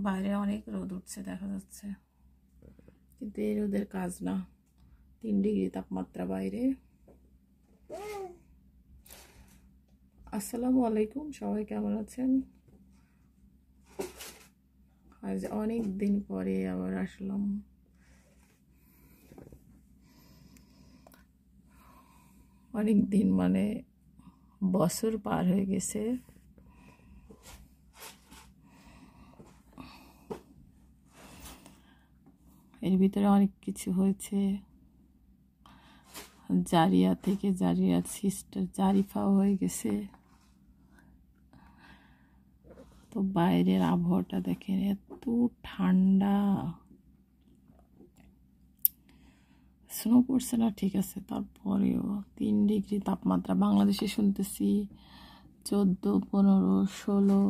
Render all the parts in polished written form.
বাইরে অনেক রোদ উঠছে দেখা যাচ্ছে, কিন্তু এই রোদের কাজ না। 3 ডিগ্রি তাপমাত্রা বাইরে। আসসালামু আলাইকুম, সবাই কেমন আছেন? আজ অনেক দিন পরে আবার আসলাম। অনেক দিন মানে বছর পার হয়ে গেছে। এর ভিতরে অনেক কিছু হয়েছে। জারিয়া থেকে জারিয়ার সিস্টার জারিফাও হয়ে গেছে। তো বাইরের আবহাওয়াটা দেখেন, এত ঠান্ডা। স্নো পড়ছে না ঠিক আছে, তারপরেও 3 ডিগ্রি তাপমাত্রা। বাংলাদেশে শুনতেছি 14, 15, 16।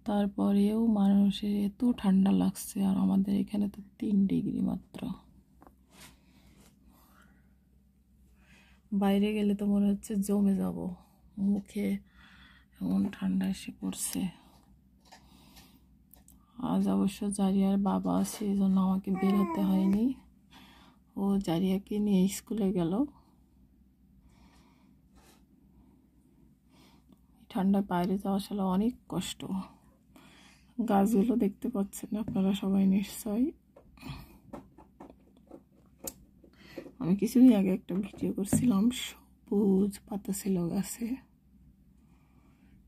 তারপরেও মানুষের এত ঠান্ডা লাগছে, আর আমাদের এখানে তো 3 ডিগ্রি মাত্র। বাইরে গেলে তো মনে হচ্ছে জমে যাব, মুখে এমন ঠান্ডা এসে পড়ছে। আজ অবশ্য জারিয়ার বাবা আছে, এই জন্য আমাকে বের হতে হয়নি। ও জারিয়াকে নিয়ে স্কুলে গেল। ঠান্ডায় বাইরে যাওয়া আসলে অনেক কষ্ট। গাছগুলো দেখতে পাচ্ছেন আপনারা সবাই নিশ্চয়ই। আমি কিছুদিন আগে একটা ভিডিও করছিলাম, সবুজ পাতা ছিল গাছে,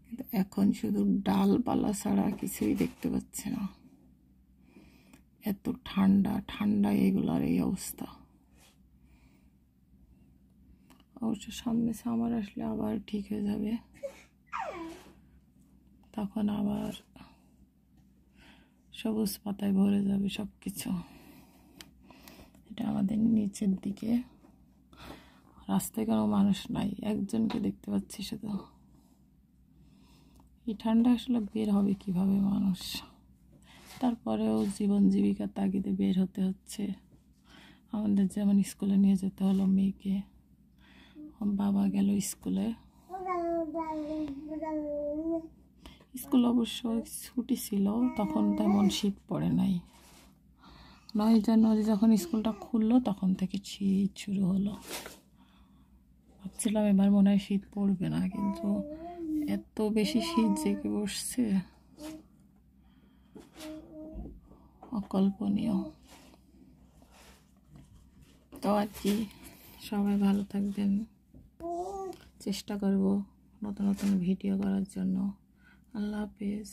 কিন্তু এখন শুধু ডালপালা ছাড়া কিছুই দেখতে পাচ্ছি না। এত ঠান্ডা, ঠান্ডায় এগুলার এই অবস্থা। অবশ্য সামনে সামার আসলে আবার ঠিক হয়ে যাবে, তখন আবার সবুজ পাতায় ভরে যাবে সব কিছু। এটা আমাদের নিচের দিকে, রাস্তায় কোনো মানুষ নাই, একজনকে দেখতে পাচ্ছি শুধু। এই ঠান্ডা আসলে বের হবে কিভাবে মানুষ? তারপরেও জীবন জীবিকার তাগিদে বের হতে হচ্ছে। আমাদের যেমন স্কুলে নিয়ে যেতে হলো মেয়েকে, বাবা গেল স্কুলে। স্কুল অবশ্য ছুটি ছিল, তখন তেমন শীত পড়ে নাই। 9 জানুয়ারি যখন স্কুলটা খুললো তখন থেকে শীত শুরু হলো। ভাবছিলাম এবার মনে হয় শীত পড়বে না, কিন্তু এত বেশি শীত জেগে বসছে, অকল্পনীয়। তো আর কি, সবাই ভালো থাকবেন। চেষ্টা করব নতুন নতুন ভিডিও করার জন্য। আল্লাহ হাফেজ।